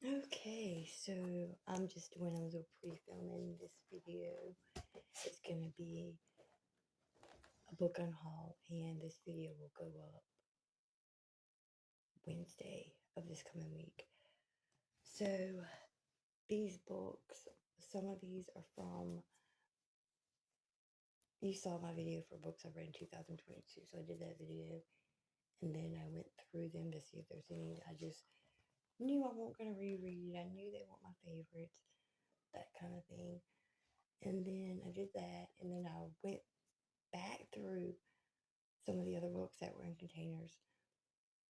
Okay, so I'm just doing a little pre-filming this video. It's gonna be a book unhaul, and this video will go up Wednesday of this coming week. So these books, some of these are from, you saw my video for books I read in 2022, so I did that video, and then I went through them to see if there's any I just knew I wasn't gonna reread. I knew they weren't my favorites, that kind of thing. And then I did that, and then I went back through some of the other books that were in containers,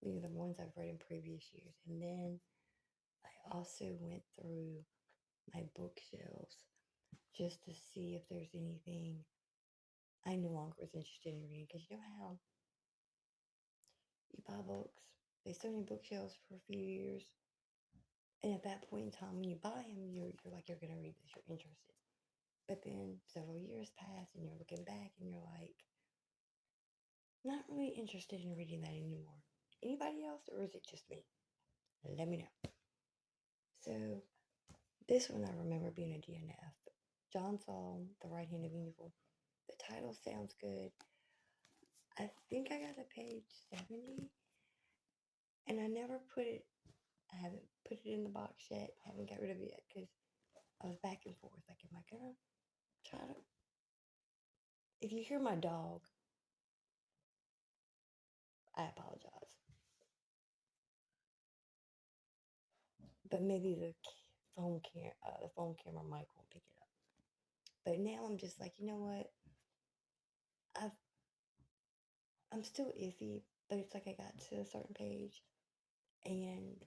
the ones I've read in previous years. And then I also went through my bookshelves just to see if there's anything I no longer was interested in reading. Because you know how you buy books, they sit on your bookshelves for a few years, and at that point in time, when you buy them, you're like, you're going to read this, you're interested. But then several years pass, and you're looking back, and you're like, not really interested in reading that anymore. Anybody else, or is it just me? Let me know. So, this one I remember being a DNF. John Saul, The Right Hand of Evil. The title sounds good. I think I got to page 70, and I never put it, I haven't put it in the box yet, haven't got rid of it yet, because I was back and forth. Like, am I gonna try to? If you hear my dog, I apologize. But maybe the phone camera mic won't pick it up. But now I'm just like, you know what? I've I'm still iffy, but it's like I got to a certain page, and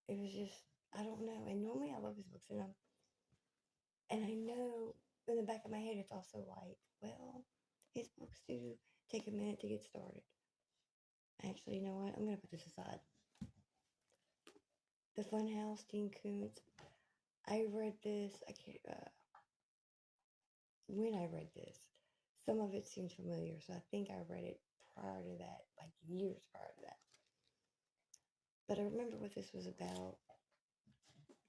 it was just, I don't know. And normally I love his books, and I know in the back of my head it's also like, well, his books do take a minute to get started. Actually, you know what? I'm gonna put this aside. The Funhouse, Dean Koontz. I read this. I can't. When I read this, some of it seems familiar, so I think I read it prior to that, like years prior to that. But I remember what this was about,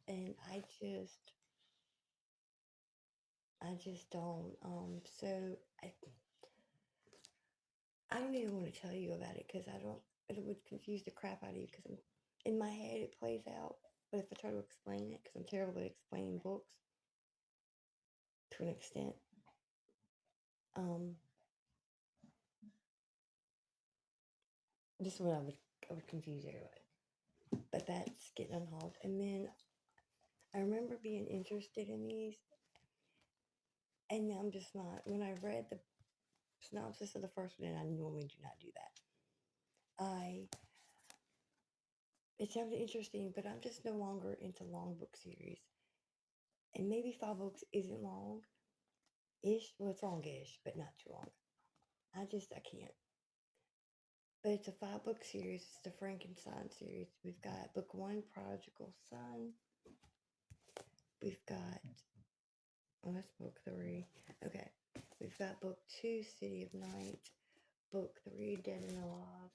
and I just don't. So I don't even want to tell you about it because I don't. It would confuse the crap out of you because in my head it plays out. But if I try to explain it, because I'm terrible at explaining books to an extent, um, this is what I would confuse everybody. But that's getting unhauled. And then I remember being interested in these, and now I'm just not. When I read the synopsis of the first one, and I normally do not do that, it sounded interesting, but I'm just no longer into long book series. And maybe 5 books isn't long ish. Well, it's longish, but not too long. I can't. But it's a 5 book series. It's the Frankenstein series. We've got book 1, Prodigal Son. We've got, oh, that's book 3. Okay. We've got book 2, City of Night. Book 3, Dead and Alive.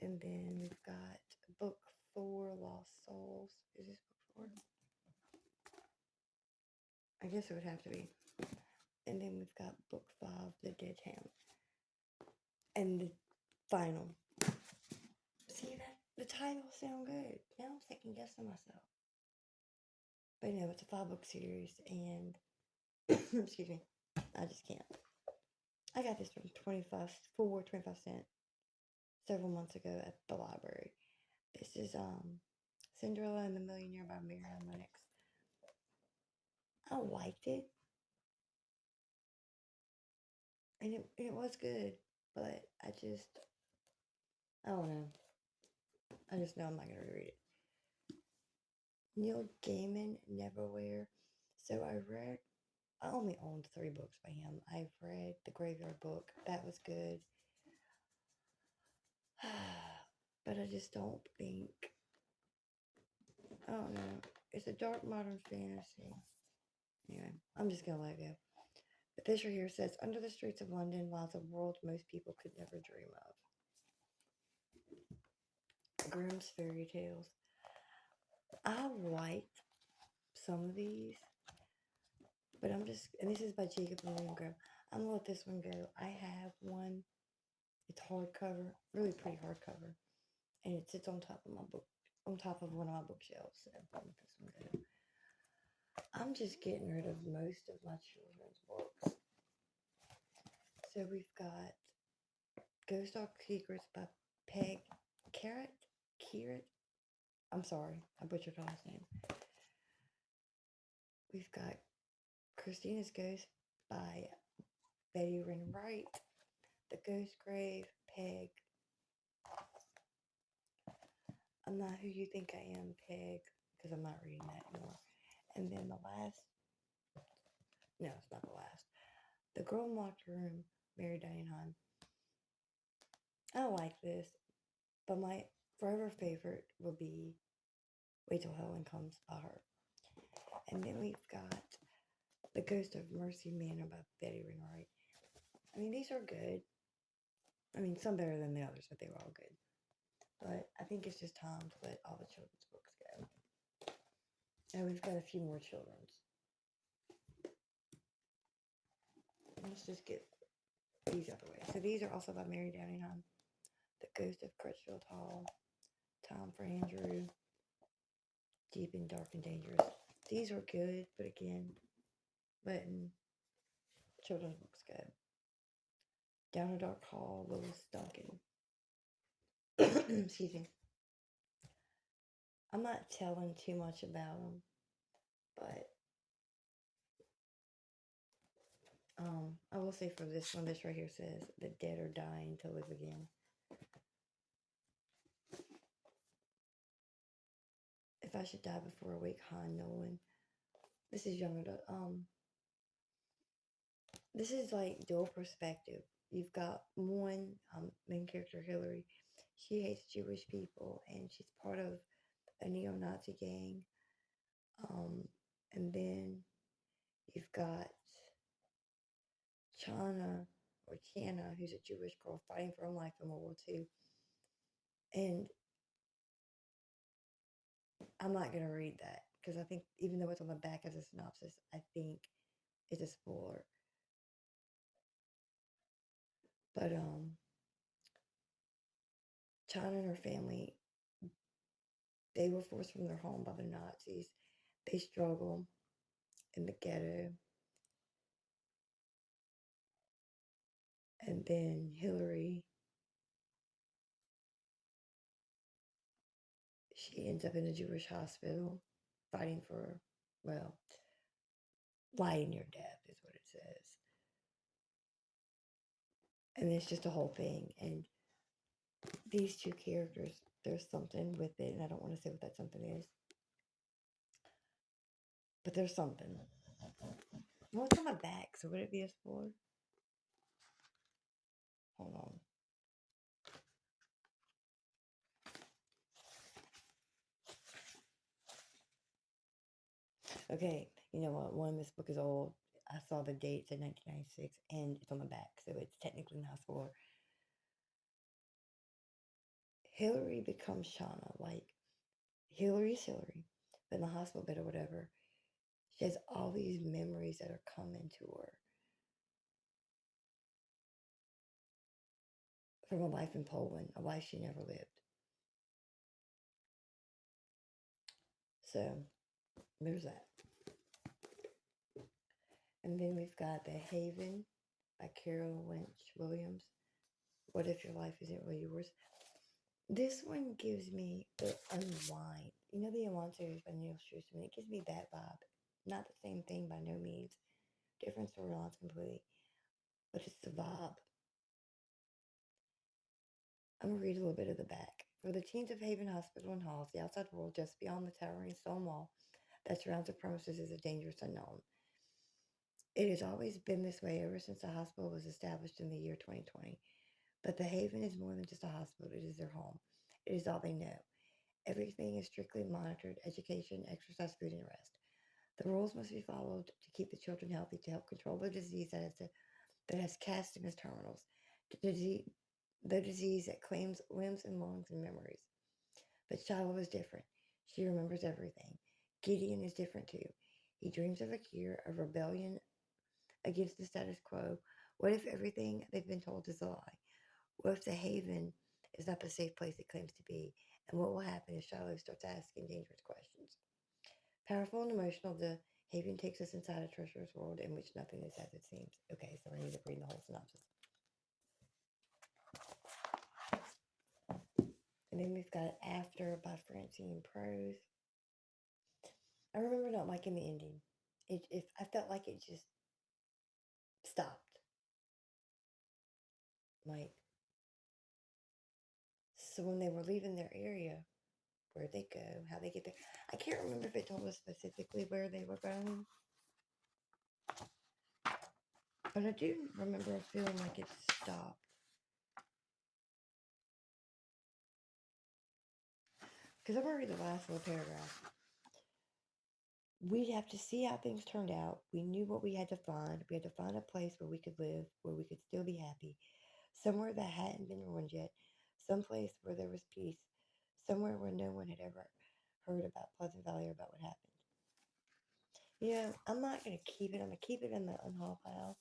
And then we've got book 4, Lost Souls. Is this book 4? I guess it would have to be. And then we've got book 5, The Dead Town. And the final. See that? The titles sound good. Now I'm second guessing myself. But no, it's a 5 book series, and excuse me, I just can't. I got this from 25 cents several months ago at the library. This is Cinderella and the Millionaire by Marianne Lennox. I liked it, and it was good, but I don't know. I just know I'm not gonna reread it. Neil Gaiman, Neverwhere. So I only owned 3 books by him. I've read The Graveyard Book. That was good. But I just don't think, I don't know. It's a dark modern fantasy. Anyway, I'm just going to let it go. The picture here says, under the streets of London lies a world most people could never dream of. Grimm's Fairy Tales. I liked some of these, but and this is by Jacob and William Grove. I'm gonna let this one go. I have one. It's hardcover, really pretty hardcover, and it sits on top of one of my bookshelves. So I'm gonna let this one go. I'm just getting rid of most of my children's books. So we've got Ghost Dog Secrets by Peg Carrot. Carrot. I'm sorry, I butchered her last name. We've got Christina's Ghost by Betty Wren Wright. The Ghost Grave, Peg. I'm Not Who You Think I Am, Peg, because I'm not reading that anymore. And then the last, no, it's not the last. The Girl in the Locked Room, Mary Diane Hahn. I like this, but my forever favorite will be Wait Till Helen Comes by her. And then we've got The Ghost of Mercy Manor by Betty Wren Wright. I mean, these are good. I mean, some better than the others, but they were all good. But I think it's just time to let all the children's books go. And we've got a few more children's. Let's just get these out of the way. So these are also by Mary Diane Hahn. The Ghost of Crutchfield Hall, Time for Andrew, Deep and Dark and Dangerous. These are good, but again, letting children's books go. Down a Dark Hall, Willis Duncan. Excuse me. I'm not telling too much about them, but I will say for this one, this right here says, the dead are dying to live again. If I Should Die Before I Wake, Han Nolan. This is young adult. This is like dual perspective. You've got one main character, Hillary. She hates Jewish people, and she's part of a neo-Nazi gang. And then you've got Chana or Chana, who's a Jewish girl fighting for her life in World War II. And I'm not gonna read that because I think even though it's on the back as a synopsis, I think it's a spoiler. But Chana and her family, they were forced from their home by the Nazis. They struggle in the ghetto. And then Hillary, she ends up in a Jewish hospital fighting for, well, lying your death is what it says. And it's just a whole thing. And these two characters, there's something with it, and I don't want to say what that something is. But there's something. Well, it's on my back, so would it be a spoiler? Hold on. Okay, you know what? One, this book is old. I saw the date, it said 1996, and it's on the back, so it's technically not a spoiler. Hillary becomes Shauna. Like, Hillary's Hillary, but in the hospital bed or whatever, she has all these memories that are coming to her from a life in Poland, a life she never lived. So, there's that. And then we've got The Haven by Carol Lynch Williams. What if your life isn't really yours? This one gives me the Unwind. You know the Unwind series by Neil Schusterman? It gives me that vibe. Not the same thing by no means. Different storylines completely. But it's the vibe. I'm going to read a little bit of the back. For the teens of Haven Hospital and Halls, the outside world just beyond the towering stone wall that surrounds the premises is a dangerous unknown. It has always been this way ever since the hospital was established in the year 2020. But the Haven is more than just a hospital, it is their home. It is all they know. Everything is strictly monitored: education, exercise, food, and rest. The rules must be followed to keep the children healthy, to help control the disease that has cast them as terminals, the disease that claims limbs and lungs and memories. But Shiloh was different. She remembers everything. Gideon is different too. He dreams of a cure, a rebellion against the status quo. What if everything they've been told is a lie? What if the haven is not the safe place it claims to be? And what will happen if Shiloh starts asking dangerous questions? Powerful and emotional, the haven takes us inside a treacherous world in which nothing is as it seems. Okay, so I need to read the whole synopsis. And then we've got After by Francine Prose. I remember not liking the ending. I felt like it just stopped. Like, so when they were leaving their area, where'd they go? How they get there? I can't remember if it told us specifically where they were going, but I do remember feeling like it stopped. Because I'm going to read the last little paragraph. We'd have to see how things turned out. We knew what we had to find. We had to find a place where we could live, where we could still be happy. Somewhere that hadn't been ruined yet. Someplace where there was peace. Somewhere where no one had ever heard about Pleasant Valley or about what happened. Yeah, I'm not going to keep it. I'm going to keep it in the Unhaul pile,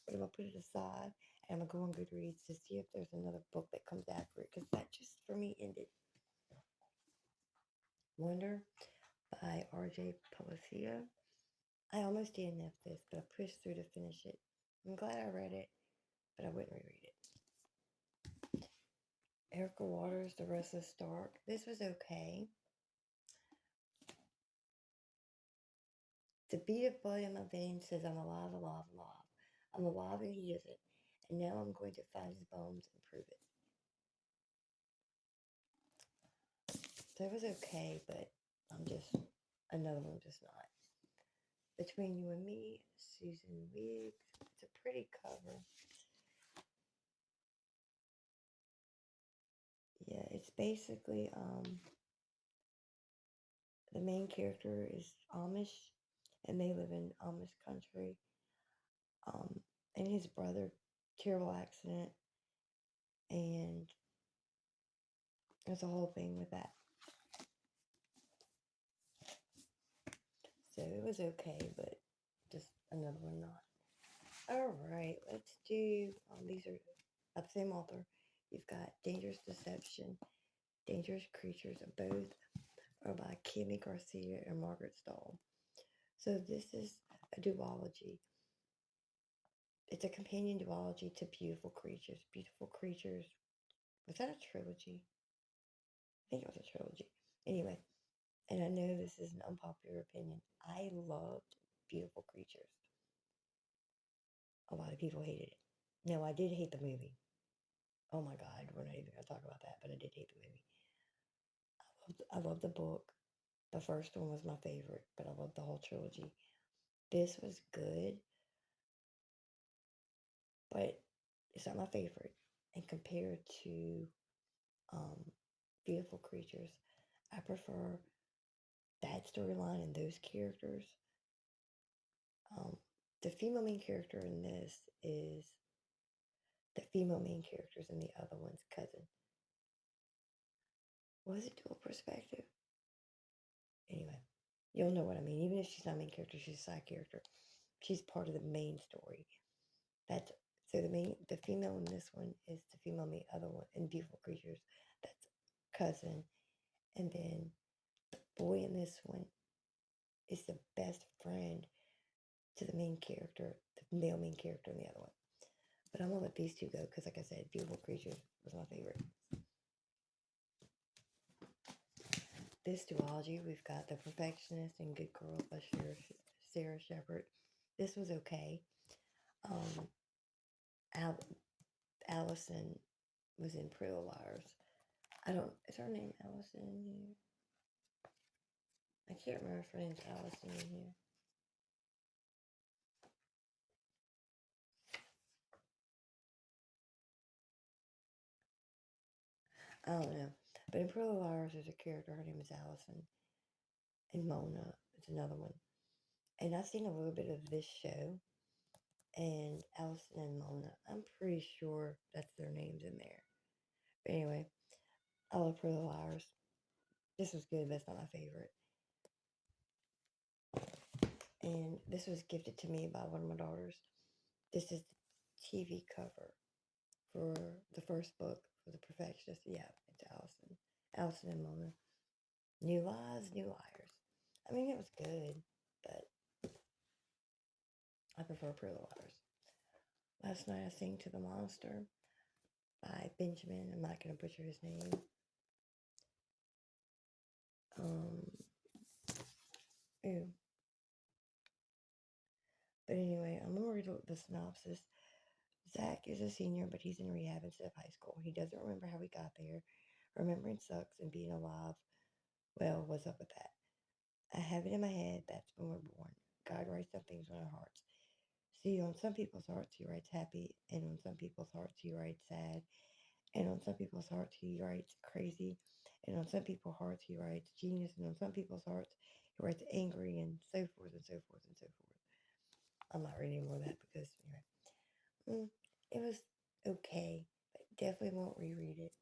but I'm going to put it aside and I'm going to go on Goodreads to see if there's another book that comes after it, because that just, for me, ended. Wonder by R.J. Palacio. I almost DNF'd this, but I pushed through to finish it. I'm glad I read it, but I wouldn't reread it. Erica Waters, The Restless Dark. This was okay. The beat of blood in my veins says I'm alive, alive, alive. I'm alive and he isn't. And now I'm going to find his bones and prove it. So it was okay, but another one just not. Between You and Me, Susan Weeks. It's a pretty cover. Yeah, it's basically, the main character is Amish, and they live in Amish country. Um, and his brother, terrible accident, and there's a whole thing with that. So it was okay, but just another one not. All right, let's do. These are of the same author. You've got Dangerous Deception, Dangerous Creatures. Both are by Kimmy Garcia and Margaret Stahl. So this is a duology. It's a companion duology to Beautiful Creatures. Beautiful Creatures. Was that a trilogy? I think it was a trilogy. Anyway, and I know this is an unpopular opinion. I loved Beautiful Creatures. A lot of people hated it. No, I did hate the movie. Oh my God, we're not even going to talk about that, but I did hate the movie. I loved the book. The first one was my favorite, but I loved the whole trilogy. This was good, but it's not my favorite. And compared to um, Beautiful Creatures, I prefer that storyline and those characters. The female main character in this is the female main characters in the other one's cousin. Was it dual perspective? Anyway, you'll know what I mean. Even if she's not a main character, she's a side character. She's part of the main story. That's so the female in this one is the female in the other one in Beautiful Creatures. That's cousin, and then the boy in this one is the best friend to the main character, the male main character in the other one. But I'm gonna let these two go because, like I said, Beautiful Creatures was my favorite. This duology, we've got The Perfectionist and Good Girl by Sarah Shepard. This was okay. Allison was in Pretty Little Liars. Is her name Allison in here? I can't remember if her name's Allison in here. I don't know. But in Pretty Little Liars, there's a character, her name is Allison. And Mona is another one. And I've seen a little bit of this show. And Allison and Mona, I'm pretty sure that's their names in there. But anyway, I love Pretty Little Liars. This was good, but it's not my favorite. And this was gifted to me by one of my daughters. This is the TV cover for the first book for The Perfectionist. Yeah, it's Allison. Allison and Mona. New Lies, New Liars. I mean, it was good, but I prefer Pretty Little Liars. Last night I sang To the Monster by Benjamin. I'm not going to butcher his name. Ew. But anyway, I'm going to read the synopsis. Zach is a senior, but he's in rehab instead of high school. He doesn't remember how he got there. Remembering sucks, and being alive, well, what's up with that? I have it in my head, that's when we're born. God writes some things on our hearts. See, on some people's hearts, he writes happy, and on some people's hearts, he writes sad, and on some people's hearts, he writes crazy, and on some people's hearts, he writes genius, and on some people's hearts, he writes angry, and so forth, and so forth, and so forth. I'm not reading more of that because, anyway, it was okay, but definitely won't reread it.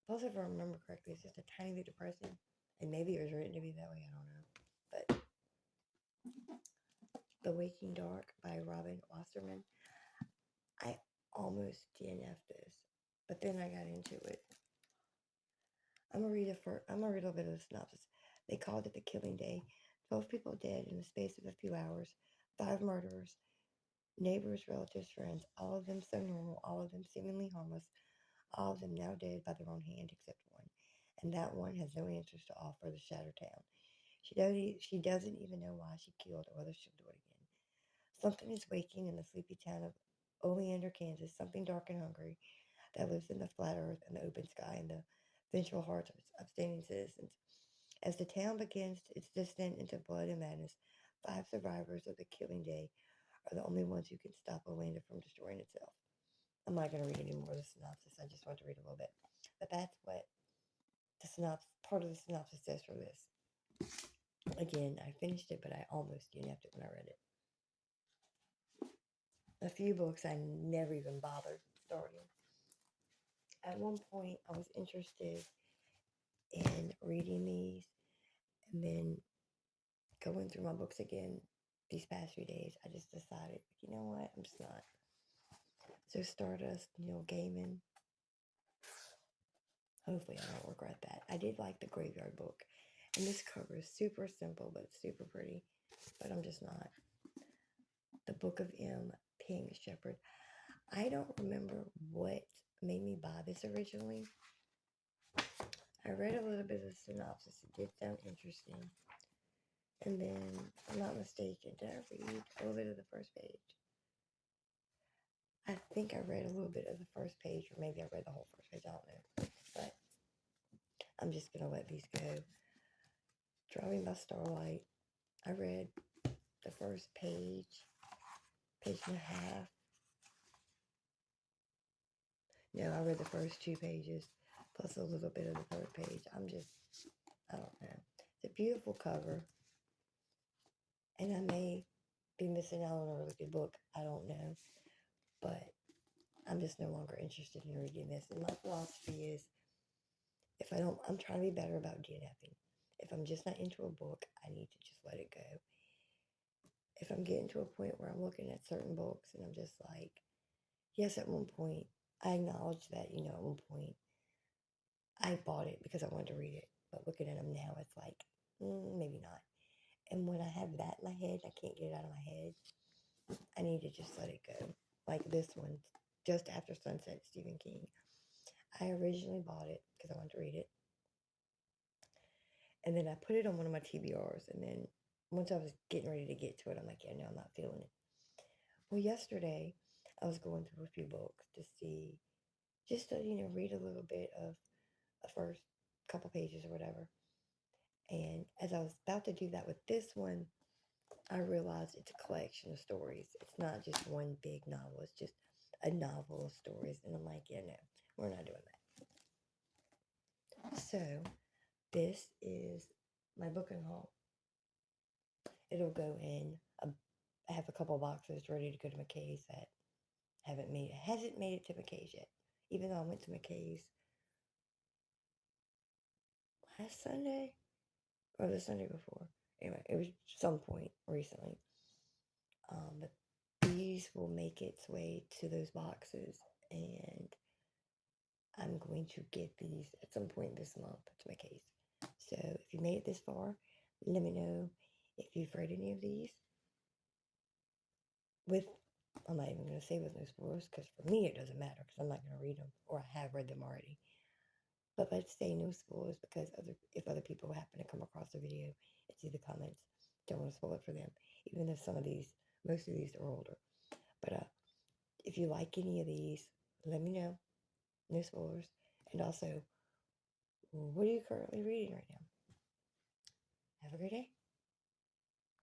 Plus, if I remember correctly, it's just a tiny bit depressing, and maybe it was written to be that way, I don't know. But The Waking Dark by Robin Wasserman. I almost DNF'd this, but then I got into it. I'm gonna read a little bit of the synopsis. They called it the killing day. 12 people dead in the space of a few hours. 5 murderers, neighbors, relatives, friends. All of them so normal. All of them seemingly harmless. All of them now dead by their own hand, except one. And that one has no answers to offer the shattered town. She doesn't even know why she killed or whether she'll do it again. Something is waking in the sleepy town of Oleander, Kansas. Something dark and hungry that lives in the flat earth and the open sky and the vengeful hearts of its upstanding citizens. As the town begins its descent into blood and madness, 5 survivors of the killing day are the only ones who can stop Oleander from destroying itself. I'm not going to read any more of the synopsis. I just want to read a little bit. But that's what the synopsis, part of the synopsis says for this. Again, I finished it, but I almost DNF'd it when I read it. A few books I never even bothered starting. At one point, I was interested in reading these, and then going through my books again these past few days, I just decided, you know what, I'm just not. So Stardust, Neil Gaiman. Hopefully I don't regret that. I did like the Graveyard book, and this cover is super simple, but super pretty, but I'm just not. The Book of M, Pink Shepherd. I don't remember what made me buy this originally. I read a little bit of the synopsis. It did sound interesting. And then, if I'm not mistaken, did I read a little bit of the first page? I think I read a little bit of the first page, or maybe I read the whole first page. I don't know. But I'm just going to let these go. Driving by Starlight. I read the first page, page and a half. No, I read the first 2 pages, plus a little bit of the third page. I don't know. It's a beautiful cover. And I may be missing out on a really good book. I don't know. But I'm just no longer interested in reading this. And my philosophy is, I'm trying to be better about DNFing. If I'm just not into a book, I need to just let it go. If I'm getting to a point where I'm looking at certain books and I'm just like, yes, at one point, I acknowledge that, at one point, I bought it because I wanted to read it. But looking at them now, it's like, maybe not. And when I have that in my head, I can't get it out of my head. I need to just let it go. Like this one, Just After Sunset, Stephen King. I originally bought it because I wanted to read it. And then I put it on one of my TBRs. And then once I was getting ready to get to it, I'm like, yeah, no, I'm not feeling it. Well, yesterday, I was going through a few books to see, just to, read a little bit of the first couple pages or whatever. And as I was about to do that with this one, I realized it's a collection of stories. It's not just one big novel. It's just a novel of stories. And I'm like, yeah, no, we're not doing that. So this is my book and haul. It'll go in. I have a couple boxes ready to go to McKay's that hasn't made it to McKay's yet. Even though I went to McKay's last Sunday or the Sunday before. Anyway, it was some point recently. But these will make its way to those boxes, and I'm going to get these at some point this month to my case. So if you made it this far, let me know if you've read any of these. I'm not even going to say with no spoilers, because for me it doesn't matter, because I'm not going to read them, or I have read them already. But I'd say no spoilers, because if other people happen to come across the video and see the comments, don't want to spoil it for them. Even though most of these are older. But if you like any of these, let me know. No spoilers. And also, what are you currently reading right now? Have a great day.